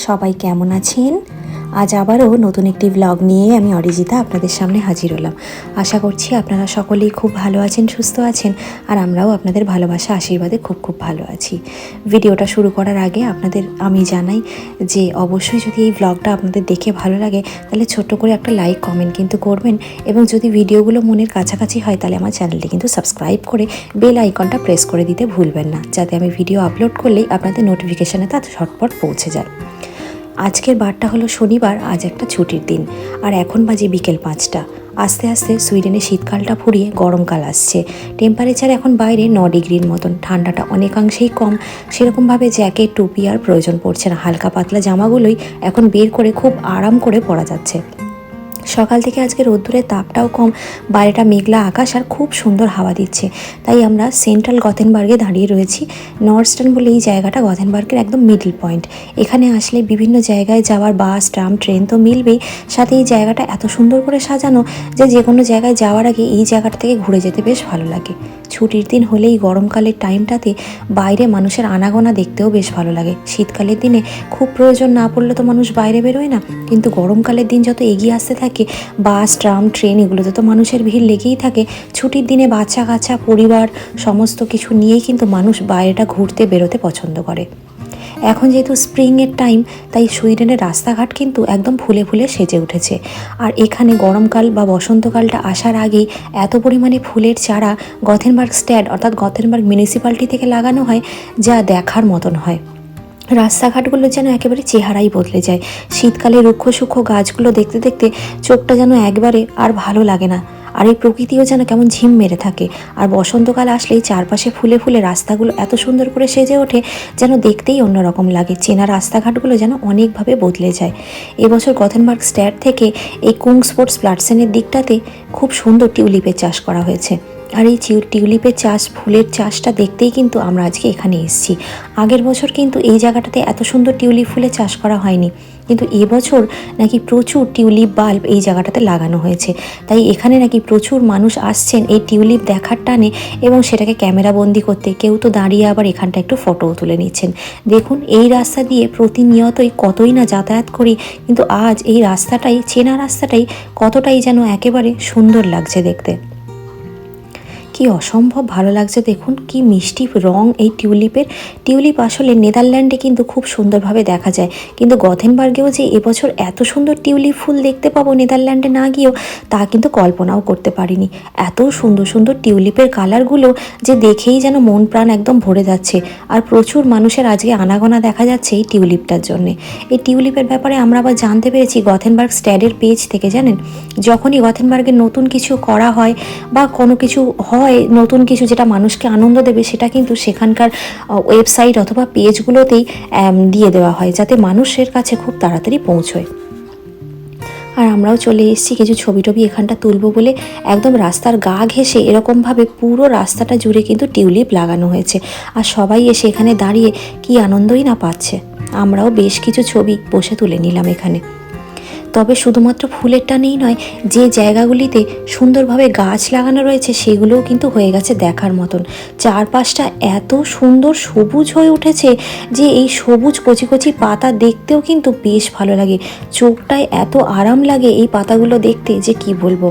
সবাই কেমন আছেন? আজ আবারও নতুন একটি ব্লগ নিয়ে আমি অরিজিতা আপনাদের সামনে হাজির হলাম। আশা করছি আপনারা সকলেই খুব ভালো আছেন, সুস্থ আছেন, আর আমরাও আপনাদের ভালোবাসা আশীর্বাদে খুব ভালো আছি। ভিডিওটা শুরু করার আগে আপনাদের আমি জানাই যে অবশ্যই যদি এই ব্লগটা আপনাদের দেখে ভালো লাগে তাহলে ছোট্ট করে একটা লাইক কমেন্ট কিন্তু করবেন, এবং যদি ভিডিওগুলো মনের কাছাকাছি হয় তাহলে আমার চ্যানেলটি কিন্তু সাবস্ক্রাইব করে বেল আইকনটা প্রেস করে দিতে ভুলবেন না, যাতে আমি ভিডিও আপলোড করলেই আপনাদের নোটিফিকেশানে তা ঝটপট পৌঁছে যায়। আজকের বারটা হলো শনিবার, আজ একটা ছুটির দিন, আর এখন বাজে বিকেল 5টা। আস্তে আস্তে সুইডেনে শীতকালটা ফুরিয়ে গরমকাল আসছে। টেম্পারেচার এখন বাইরে 9 ডিগ্রির মতন, ঠান্ডাটা অনেকাংশেই কম। সেরকমভাবে জ্যাকেট টুপি আর প্রয়োজন পড়ছে না, হালকা পাতলা জামাগুলোই এখন বের করে খুব আরাম করে পরা যাচ্ছে। সকাল থেকে আজকে রোদ্দুরের তাপটাও কম, বাইরেটা মেঘলা আকাশ আর খুব সুন্দর হাওয়া দিচ্ছে। তাই আমরা সেন্ট্রাল গথেনবার্গে দাঁড়িয়ে রয়েছি। নর্থস্টার্ন বলে এই জায়গাটা গথেনবার্গের একদম মিডল পয়েন্ট। এখানে আসলে বিভিন্ন জায়গায় যাওয়ার বাস, ট্রাম, ট্রেন তো মিলবেই, সাথে এই জায়গাটা এত সুন্দর করে সাজানো যে কোনো জায়গায় যাওয়ার আগে এই জায়গাটা থেকে ঘুরে যেতে বেশ ভালো লাগে। ছুটির দিন হলেই গরমকালের টাইমটাতে বাইরে মানুষের আনাগোনা দেখতেও বেশ ভালো লাগে। শীতকালের দিনে খুব প্রয়োজন না পড়লে তো মানুষ বাইরে বেরোয় না, কিন্তু গরমকালের দিন যত এগিয়ে আসতে থাকে বাস, ট্রাম, ট্রেন এগুলোতে তো মানুষের ভিড় লেগেই থাকে। ছুটির দিনে বাচ্চা কাচ্চা, পরিবার সমস্ত কিছু নিয়েই কিন্তু মানুষ বাইরেটা ঘুরতে বেরোতে পছন্দ করে। এখন যেহেতু স্প্রিংয়ের টাইম, তাই সুইডেনের রাস্তাঘাট কিন্তু একদম ফুলে ফুলে সেজে উঠেছে। আর এখানে গরমকাল বা বসন্তকালটা আসার আগেই এত পরিমাণে ফুলের চারা গথেনবার্গ স্ট্যাড অর্থাৎ গথেনবার্গ মিউনিসিপ্যালিটি থেকে লাগানো হয়, যা দেখার মতন হয়। রাস্তাঘাটগুলো যেন একেবারে চেহারাই বদলে যায়। শীতকালে রুক্ষ সূক্ষ্ম গাছগুলো দেখতে দেখতে চোখটা যেন একবারে আর ভালো লাগে না, আর এই প্রকৃতিও যেন কেমন ঝিম মেরে থাকে। আর বসন্তকাল আসলেই চারপাশে ফুলে ফুলে রাস্তাগুলো এত সুন্দর করে সেজে ওঠে, যেন দেখতেই অন্যরকম লাগে। চেনা রাস্তাঘাটগুলো যেন অনেকভাবে বদলে যায়। এবছর গথেনবার্গ স্ট্যাড থেকে এই কুংসফোর্টস প্লাটসেনের দিকটাতে খুব সুন্দর টিউলিপের চাষ করা হয়েছে। আর এই টিউলিপের চাষ, ফুলের চাষটা দেখতেই কিন্তু আমরা আজকে এখানে এসেছি। আগের বছর কিন্তু এই জায়গাটাতে এত সুন্দর টিউলিপ ফুলের চাষ করা হয়নি, কিন্তু এবছর নাকি প্রচুর টিউলিপ বাল্ব এই জায়গাটাতে লাগানো হয়েছে। তাই এখানে নাকি প্রচুর মানুষ আসছেন এই টিউলিপ দেখার টানে, এবং সেটাকে ক্যামেরাবন্দি করতে। কেউ তো দাঁড়িয়ে আবার এখানটা একটু ফটোও তুলে নিচ্ছেন। দেখুন, এই রাস্তা দিয়ে প্রতিনিয়তই কতই না যাতায়াত করি, কিন্তু আজ এই রাস্তাটাই, চেনা রাস্তাটাই কতটাই যেন একেবারে সুন্দর লাগছে দেখতে। কি অসম্ভব ভালো লাগছে দেখুন, কি মিষ্টি রং এই টিউলিপের। টিউলিপ আসলে নেদারল্যান্ডে কিন্তু খুব সুন্দরভাবে দেখা যায়, কিন্তু গথেনবার্গেও যে এবছর এত সুন্দর টিউলিপ ফুল দেখতে পাবো নেদারল্যান্ডে না গিয়েও, তা কিন্তু কল্পনাও করতে পারিনি। এত সুন্দর সুন্দর টিউলিপের কালারগুলো যে দেখেই যেন মন প্রাণ একদম ভরে যাচ্ছে। আর প্রচুর মানুষের আজকে আনাগোনা দেখা যাচ্ছে এই টিউলিপটার জন্যে। এই টিউলিপের ব্যাপারে আমরা আবার জানতে পেরেছি গথেনবার্গ স্ট্যাডের পেজ থেকে। জানেন, যখনই গথেনবার্গের নতুন কিছু করা হয় বা কোনো কিছু হয় নতুন কিছু যেটা মানুষকে আনন্দ দেবে, সেটা কিন্তু সেখানকার ওয়েবসাইট অথবা পেজগুলোতেই দিয়ে দেওয়া হয়, যাতে মানুষের কাছে খুব তাড়াতাড়ি পৌঁছয়। আর আমরাও চলে এসেছি কিছু ছবি টবি এখানটা তুলবো বলে। একদম রাস্তার গা ঘেঁষে এরকমভাবে পুরো রাস্তাটা জুড়ে কিন্তু টিউলিপ লাগানো হয়েছে, আর সবাই এসে এখানে দাঁড়িয়ে কি আনন্দই না পাচ্ছে। আমরাও বেশ কিছু ছবি বসে তুলে নিলাম এখানে। তবে শুধুমাত্র ফুলের টানেই নয়, যে জায়গাগুলিতে সুন্দরভাবে গাছ লাগানো রয়েছে সেগুলোও কিন্তু হয়ে গেছে দেখার মতন। চারপাশটা এত সুন্দর সবুজ হয়ে উঠেছে যে এই সবুজ কচি কচি পাতা দেখতেও কিন্তু বেশ ভালো লাগে। চোখটায় এত আরাম লাগে এই পাতাগুলো দেখতে যে কি বলবো।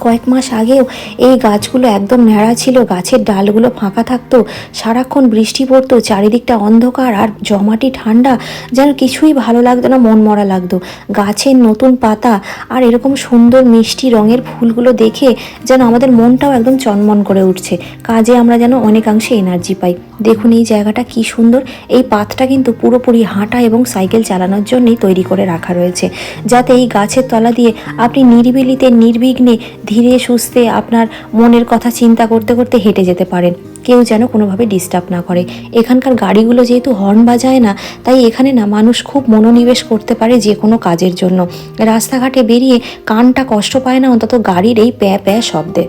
কয়েক মাস আগেও এই গাছগুলো একদম ন্যাড়া ছিল, গাছের ডালগুলো ফাঁকা থাকতো, সারাক্ষণ বৃষ্টি পড়তো, চারিদিকটা অন্ধকার আর জমাটি ঠান্ডা, যেন কিছুই ভালো লাগতো না, মন মরা লাগতো। গাছের নতুন পাতা আর এরকম সুন্দর মিষ্টি রঙের ফুলগুলো দেখে যেন আমাদের মনটাও একদম চনমন করে উঠছে। কাজে আমরা যেন অনেকাংশে এনার্জি পাই। দেখুন এই জায়গাটা কি সুন্দর। এই পাথটা কিন্তু পুরোপুরি হাঁটা এবং সাইকেল চালানোর জন্যই তৈরি করে রাখা রয়েছে, যাতে এই গাছের তলা দিয়ে আপনি নিরিবিলিতে নির্বিঘ্নে ধীরে সুস্থে আপনার মনের কথা চিন্তা করতে করতে হেঁটে যেতে পারেন, কেউ যেন কোনোভাবে ডিস্টার্ব না করে। এখানকার গাড়িগুলো যেহেতু হর্ন বাজায় না, তাই এখানে না মানুষ খুব মনোনিবেশ করতে পারে যে কোনো কাজের জন্য। রাস্তাঘাটে বেরিয়ে কানটা কষ্ট পায় না অন্তত গাড়ির এই প্যা প্যা শব্দে।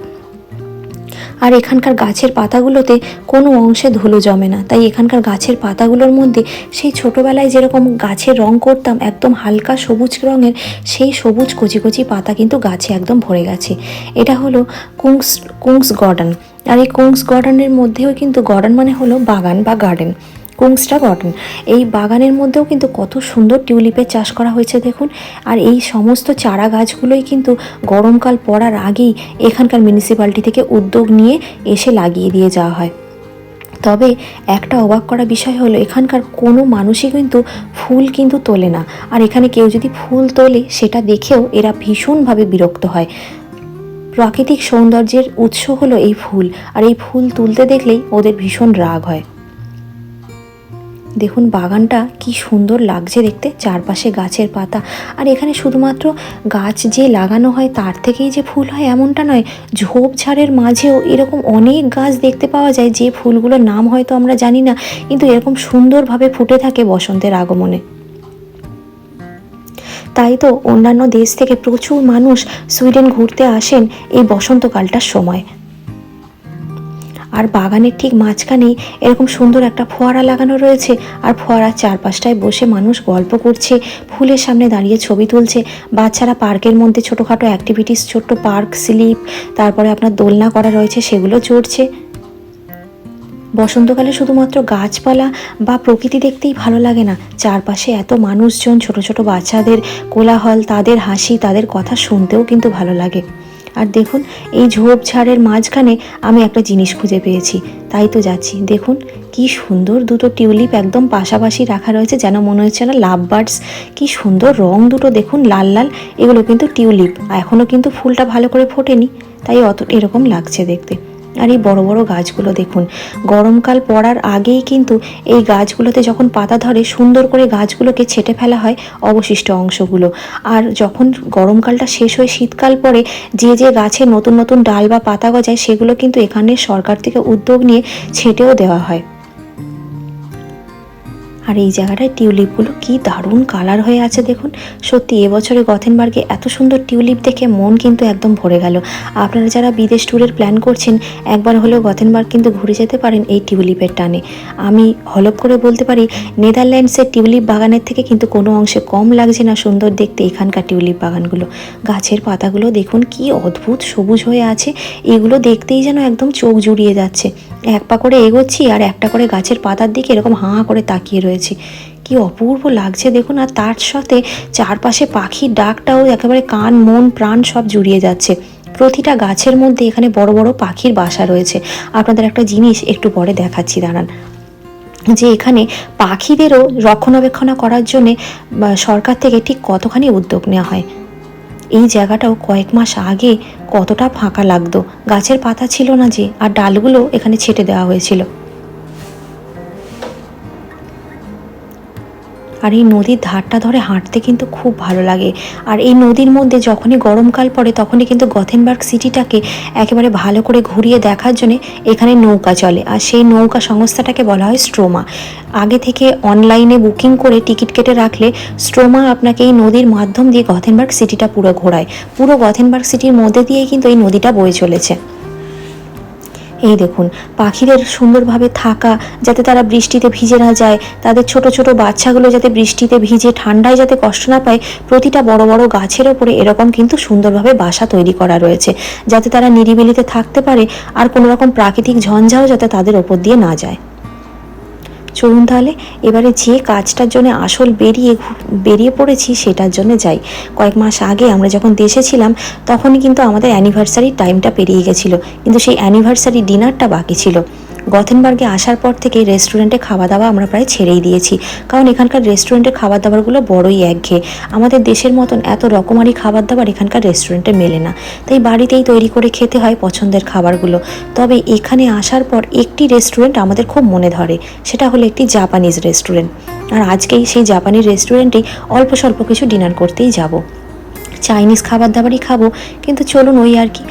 আর এখানকার গাছের পাতাগুলোতে কোনো অংশে ধুলো জমে না, তাই এখানকার গাছের পাতাগুলোর মধ্যে সেই ছোটোবেলায় যেরকম গাছের রং করতাম একদম হালকা সবুজ রঙের, সেই সবুজ কচি কচি পাতা কিন্তু গাছে একদম ভরে গেছে। এটা হলো কুংস গার্ডেন। আর এই কুংস গার্ডেনের মধ্যেও কিন্তু, গার্ডেন মানে হলো বাগান বা গার্ডেন, কুংস্টা গার্ডেন, এই বাগানের মধ্যেও কিন্তু কত সুন্দর টিউলিপের চাষ করা হয়েছে দেখুন। আর এই সমস্ত চারা গাছগুলোই কিন্তু গরমকাল পড়ার আগেই এখানকার মিউনিসিপ্যালিটি থেকে উদ্যোগ নিয়ে এসে লাগিয়ে দিয়ে যাওয়া হয়। তবে একটা অবাক করা বিষয় হলো এখানকার কোনো মানুষই কিন্তু ফুল কিন্তু তোলে না। আর এখানে কেউ যদি ফুল তোলে সেটা দেখেও এরা ভীষণভাবে বিরক্ত হয়। প্রাকৃতিক সৌন্দর্যের উৎস হলো এই ফুল, আর এই ফুল তুলতে দেখলেই ওদের ভীষণ রাগ হয়। দেখুন বাগানটা কি সুন্দর লাগছে দেখতে, চারপাশে গাছের পাতা। আর এখানে শুধুমাত্র গাছ যে লাগানো হয় তার থেকেই যে ফুল হয় এমনটা নয়, ঝোপঝাড়ের মাঝেও এরকম অনেক গাছ দেখতে পাওয়া যায় যে ফুলগুলোর নাম হয়তো আমরা জানি না, কিন্তু এরকম সুন্দরভাবে ফুটে থাকে বসন্তের আগমনে। তাই তো অন্যান্য দেশ থেকে প্রচুর মানুষ সুইডেন ঘুরতে আসেন এই বসন্তকালটার সময়। আর বাগানের ঠিক মাঝখানেই এরকম সুন্দর একটা ফোয়ারা লাগানো রয়েছে, আর ফোয়ারার চারপাশটায় বসে মানুষ গল্প করছে, ফুলের সামনে দাঁড়িয়ে ছবি তুলছে। বাচ্চারা পার্কের মধ্যে ছোটোখাটো অ্যাক্টিভিটিস, ছোট্ট পার্ক স্লিপ, তারপরে আপনার দোলনা করা রয়েছে সেগুলো চড়ছে। বসন্তকালে শুধুমাত্র গাছপালা বা প্রকৃতি দেখতেই ভালো লাগে না, চারপাশে এত মানুষজন, ছোট ছোট বাচ্চাদের কোলাহল, তাদের হাসি, তাদের কথা শুনতেও কিন্তু ভালো লাগে। আর দেখুন এই ঝোপঝাড়ের মাঝখানে আমি একটা জিনিস খুঁজে পেয়েছি, তাই তো যাচ্ছি। দেখুন কি সুন্দর দুটো টিউলিপ একদম পাশাপাশি রাখা রয়েছে, যেন মনে হচ্ছে না লাভ বার্ডস। কি সুন্দর রং দুটো দেখুন, লাল লাল। এগুলো কিন্তু টিউলিপ, এখনও কিন্তু ফুলটা ভালো করে ফোটেনি, তাই এরকম লাগছে দেখতে। আর এই বড় বড় গাছগুলো দেখুন, গরমকাল পড়ার আগেই কিন্তু এই গাছগুলোতে যখন পাতা ধরে সুন্দর করে গাছগুলোকে ছেঁটে ফেলা হয় অবশিষ্ট অংশগুলো। আর যখন গরমকালটা শেষ হয়ে শীতকাল পড়ে যে যে গাছে নতুন নতুন ডাল বা পাতা গজায় সেগুলো কিন্তু এখানে সরকার থেকে উদ্যোগ নিয়ে ছেঁটেও দেওয়া হয়। আর এই জায়গাটায় টিউলিপগুলো কি দারুণ কালার হয়ে আছে দেখুন। সত্যি এবছরে গথেনবার্গে এত সুন্দর টিউলিপ দেখে মন কিন্তু একদম ভরে গেল। আপনারা যারা বিদেশ ট্যুরের প্ল্যান করছেন একবার হলেও গথেনবার্গ কিন্তু ঘুরে যেতে পারেন এই টিউলিপের টানে। আমি হলপ করে বলতে পারি নেদারল্যান্ডসের টিউলিপ বাগানের থেকে কিন্তু কোনো অংশে কম লাগছে না সুন্দর দেখতে এখানকার টিউলিপ বাগানগুলো। গাছের পাতাগুলো দেখুন কি অদ্ভুত সবুজ হয়ে আছে, এগুলো দেখতেই যেন একদম চোখ জুড়িয়ে যাচ্ছে। এক পা করে এগোচ্ছি আর একটা করে গাছের পাতার দিকে এরকম হাঁ করে তাকিয়ে রয়েছি, কি অপূর্ব লাগছে দেখুন। আর তার সাথে চারপাশে পাখির ডাকটাও একেবারে কান মন প্রাণ সব জুড়িয়ে যাচ্ছে। প্রতিটা গাছের মধ্যে এখানে বড় বড় পাখির বাসা রয়েছে। আপনাদের একটা জিনিস একটু পরে দেখাচ্ছি দাঁড়ান, যে এখানে পাখিদেরও রক্ষণাবেক্ষণ করার জন্যে সরকার থেকে ঠিক কতখানি উদ্যোগ নেওয়া হয়। এই জায়গাটাও কয়েক মাস আগে কতটা ফাঁকা লাগতো, গাছের পাতা ছিল না যে, আর ডালগুলো এখানে ছেঁটে দেওয়া হয়েছিল। আর এই নদীর ধারটা ধরে হাঁটতে কিন্তু খুব ভালো লাগে। আর এই নদীর মধ্যে যখনই গরমকাল পড়ে তখনই কিন্তু গথেনবার্গ সিটিটাকে একেবারে ভালো করে ঘুরিয়ে দেখার জন্যে এখানে নৌকা চলে, আর সেই নৌকা সংস্থাটাকে বলা হয় স্ট্রোমা। আগে থেকে অনলাইনে বুকিং করে টিকিট কেটে রাখলে স্ট্রোমা আপনাকে এই নদীর মাধ্যম দিয়ে গথেনবার্গ সিটিটা পুরো ঘোরায়। পুরো গথেনবার্গ সিটির মধ্যে দিয়েই কিন্তু এই নদীটা বয়ে চলেছে। এই দেখুন পাখিদের সুন্দরভাবে থাকা, যাতে তারা বৃষ্টিতে ভিজে না যায়, তাদের ছোট ছোট বাচ্চাগুলো যাতে বৃষ্টিতে ভিজে ঠান্ডায় যাতে কষ্ট না পায়, প্রতিটা বড় বড় গাছের ওপরে এরকম কিন্তু সুন্দরভাবে বাসা তৈরি করা রয়েছে, যাতে তারা নিরিবিলিতে থাকতে পারে আর কোনো রকম প্রাকৃতিক ঝঞ্ঝাও যাতে তাদের ওপর দিয়ে না যায়। চলুন তাহলে এবারে যে কাজটার জন্য আসল বেরিয়ে পড়েছি সেটার জন্য যাই। কয়েক মাস আগে আমরা যখন দেশে ছিলাম তখনই কিন্তু আমাদের অ্যানিভার্সারির টাইমটা পেরিয়ে গেছিলো, কিন্তু সেই অ্যানিভার্সারি ডিনারটা বাকি ছিল। গথেনবার্গে আসার পর থেকে রেস্টুরেন্টে খাওয়া দাওয়া আমরা প্রায় ছেড়েই দিয়েছি, কারণ এখানকার রেস্টুরেন্টের খাবার দাবারগুলো বড়ই একঘেয়ে। আমাদের দেশের মতন এত রকমারি খাবার দাবার এখানকার রেস্টুরেন্টে মেলে না, তাই বাড়িতেই তৈরি করে খেতে হয় পছন্দের খাবারগুলো। তবে এখানে আসার পর একটি রেস্টুরেন্ট আমাদের খুব মনে ধরে, সেটা হলো একটি জাপানিজ রেস্টুরেন্ট। আর আজকেই সেই জাপানিজ রেস্টুরেন্টেই অল্প স্বল্প কিছু ডিনার করতেই যাব। চাইনিজ খাবার দাবারই খাবো, কিন্তু চলুন ওই আর কি,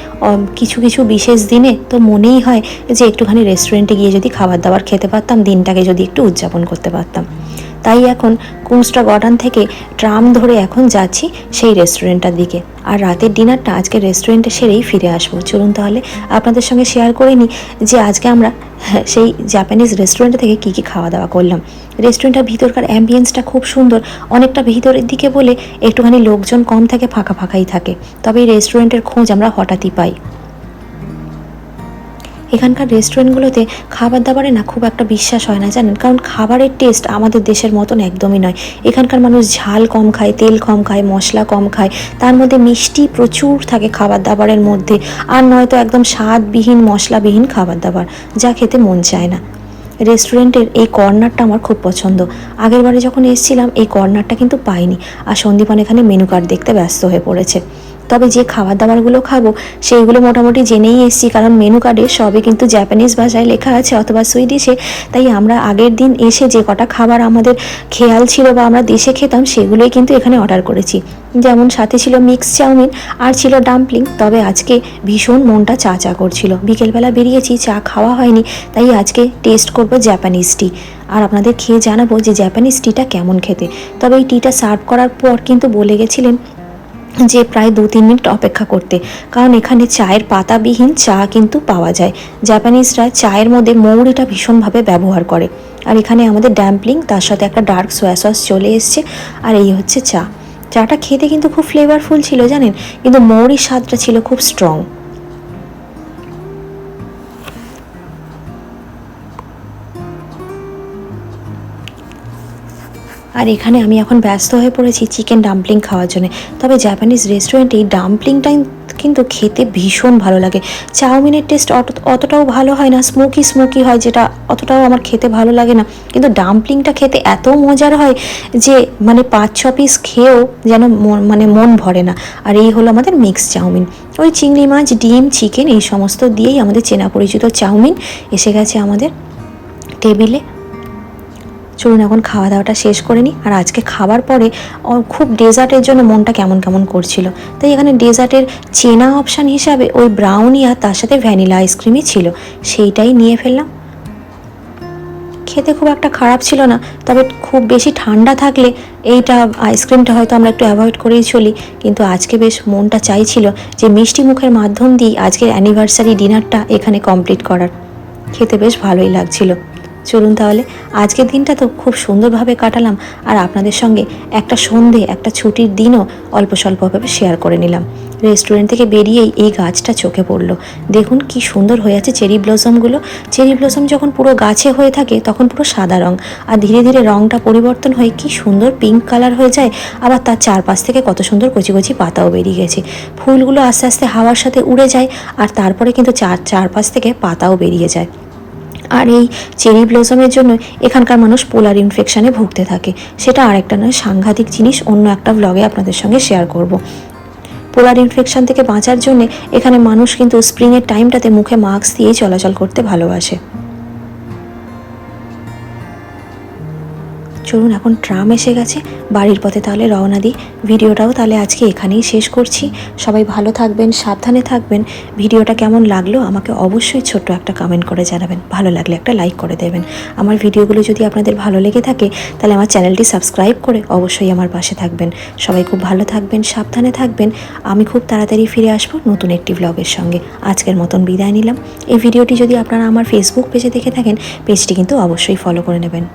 কিছু কিছু বিশেষ দিনে তো মনেই হয় যে একটুখানি রেস্টুরেন্টে গিয়ে যদি খাবার দাবার খেতে পারতাম, দিনটাকে যদি একটু উদযাপন করতে পারতাম। তাই এখন কুংস্টা গার্ডেন থেকে ট্রাম ধরে এখন যাচ্ছি সেই রেস্টুরেন্টটার দিকে। আর রাতের ডিনারটা আজকে রেস্টুরেন্টে সেরেই ফিরে আসবো। চলুন তাহলে আপনাদের সঙ্গে শেয়ার করে নিই যে আজকে আমরা সেই জাপানিজ রেস্টুরেন্ট থেকে কী কী খাওয়া দাওয়া করলাম। রেস্টুরেন্টটার ভিতরকার অ্যাম্বিয়েন্সটা খুব সুন্দর, অনেকটা ভিতরের দিকে বলে একটুখানি লোকজন কম থাকে, ফাঁকা ফাঁকাই থাকে। তবে এই রেস্টুরেন্টের খোঁজ আমরা হঠাৎই পাই। এখানকার রেস্টুরেন্টগুলোতে খাবার দাবারে না খুব একটা বিশ্বাস হয় না জানেন, কারণ খাবারের টেস্ট আমাদের দেশের মতন একদমই নয়। এখানকার মানুষ ঝাল কম খায়, তেল কম খায়, মশলা কম খায়, তার মধ্যে মিষ্টি প্রচুর থাকে খাবার দাবারের মধ্যে, আর নয়তো একদম স্বাদবিহীন মশলাবিহীন খাবার দাবার, যা খেতে মন চায় না। রেস্টুরেন্টের এই কর্নারটা আমার খুব পছন্দ। আগের বারে যখন এসেছিলাম এই কর্নারটা কিন্তু পাইনি, আর সন্দীপন এখানে মেনু কার্ড দেখতে ব্যস্ত হয়ে পড়েছে। তবে যে খাবার দাবারগুলো খাবো সেইগুলো মোটামুটি জেনেই এসেছি, কারণ মেনু কার্ডে সবই কিন্তু জাপানিজ ভাষায় লেখা আছে অথবা সুইডিশে। তাই আমরা আগের দিন এসে যে কটা খাবার আমাদের খেয়াল ছিল বা আমরা দেশে খেতাম সেগুলোই কিন্তু এখানে অর্ডার করেছি। যেমন সাথে ছিল মিক্স চাউমিন আর ছিল ডাম্পলিং। তবে আজকে ভীষণ মনটা চা চা করছিল, বিকেলবেলা বেরিয়েছি, চা খাওয়া হয়নি, তাই আজকে টেস্ট করবো জাপানিজ টি, আর আপনাদের খেয়ে জানাবো যে জাপানিজ টিটা কেমন খেতে। তবে এই টিটা সার্ভ করার পর কিন্তু বলে গেছিলেন যে প্রায় 2-3 মিনিট অপেক্ষা করতে, কারণ এখানে চায়ের পাতাবিহীন চা কিন্তু পাওয়া যায়। জাপানিজরা চায়ের মধ্যে মৌরিটা ভীষণভাবে ব্যবহার করে। আর এখানে আমাদের ডাম্পলিং, তার সাথে একটা ডার্ক সোয়া সস চলে এসছে, আর এই হচ্ছে চা। চাটা খেতে কিন্তু খুব ফ্লেভারফুল ছিল জানেন, কিন্তু মৌরির স্বাদটা ছিল খুব স্ট্রং। আর এখানে আমি এখন ব্যস্ত হয়ে পড়েছি চিকেন ডাম্পলিং খাওয়ার জন্য। তবে জাপানিজ রেস্টুরেন্টে এই ডাম্পলিংটাই কিন্তু খেতে ভীষণ ভালো লাগে। চাউমিনের টেস্ট অতটাও ভালো হয় না, স্মোকি হয়, যেটা অতটাও আমার খেতে ভালো লাগে না। কিন্তু ডাম্পলিংটা খেতে এত মজার হয় যে মানে 5-6 পিস খেয়েও যেন মন ভরে না। আর এই হলো আমাদের মিক্স চাউমিন, ওই চিংড়ি মাছ, ডিম, চিকেন এই সমস্ত দিয়েই আমাদের চেনা পরিচিত চাউমিন এসে গেছে আমাদের টেবিলে। চলুন এখন খাওয়া দাওয়াটা শেষ করে নিই। আর আজকে খাবার পরে খুব ডেজার্টের জন্য মনটা কেমন কেমন করছিল, তাই এখানে ডেজার্টের চেনা অপশান হিসাবে ওই ব্রাউনি আর তার সাথে ভ্যানিলা আইসক্রিমই ছিল, সেইটাই নিয়ে ফেললাম। খেতে খুব একটা খারাপ ছিল না, তবে খুব বেশি ঠান্ডা থাকলে এইটা আইসক্রিমটা হয়তো আমরা একটু অ্যাভয়েড করেই চলি। কিন্তু আজকে বেশ মনটা চাইছিল যে মিষ্টি মুখের মাধ্যম দিয়ে আজকের অ্যানিভার্সারি ডিনারটা এখানে কমপ্লিট করার। খেতে বেশ ভালোই লাগছিল। চলুন তাহলে আজকের দিনটা তো খুব সুন্দরভাবে কাটালাম, আর আপনাদের সঙ্গে একটা সন্ধে, একটা ছুটির দিনও অল্প স্বল্পভাবে শেয়ার করে নিলাম। রেস্টুরেন্ট থেকে বেরিয়েই এই গাছটা চোখে পড়লো। দেখুন কি সুন্দর হয়ে আছে চেরি ব্লসমগুলো। চেরি ব্লসম যখন পুরো গাছে হয়ে থাকে তখন পুরো সাদা রং, আর ধীরে ধীরে রংটা পরিবর্তন হয়ে কি সুন্দর পিঙ্ক কালার হয়ে যায়। আবার তার চারপাশ থেকে কত সুন্দর কচি কচি পাতাও বেরিয়ে গেছে। ফুলগুলো আস্তে আস্তে হাওয়ার সাথে উড়ে যায়, আর তারপরে কিন্তু চারপাশ থেকে পাতাও বেরিয়ে যায়। আর এই চেরি ব্লসমের জন্য এখানকার মানুষ পোলার ইনফেকশানে ভুগতে থাকে, সেটা আরেকটা নয় সাংঘাতিক জিনিস, অন্য একটা ব্লগে আপনাদের সঙ্গে শেয়ার করব। পোলার ইনফেকশান থেকে বাঁচার জন্যে এখানে মানুষ কিন্তু স্প্রিংয়ের টাইমটাতে মুখে মাস্ক দিয়ে চলাচল করতে ভালোবাসে। চলুন এখন ট্রাম এসে গেছে, বাড়ির পথে তাহলে রওনা দিই। ভিডিওটাও তাহলে আজকে এখানেই শেষ করছি। সবাই ভালো থাকবেন, সাবধানে থাকবেন। ভিডিওটা কেমন লাগলো আমাকে অবশ্যই ছোট্ট একটা কমেন্ট করে জানাবেন, ভালো লাগলে একটা লাইক করে দেবেন। আমার ভিডিওগুলো যদি আপনাদের ভালো লেগে থাকে তাহলে আমার চ্যানেলটি সাবস্ক্রাইব করে অবশ্যই আমার পাশে থাকবেন। সবাই খুব ভালো থাকবেন, সাবধানে থাকবেন। আমি খুব তাড়াতাড়ি ফিরে আসবো নতুন একটি ব্লগের সঙ্গে। আজকের মতন বিদায় নিলাম। এই ভিডিওটি যদি আপনারা আমার ফেসবুক পেজে দেখে থাকেন, পেজটি কিন্তু অবশ্যই ফলো করে নেবেন।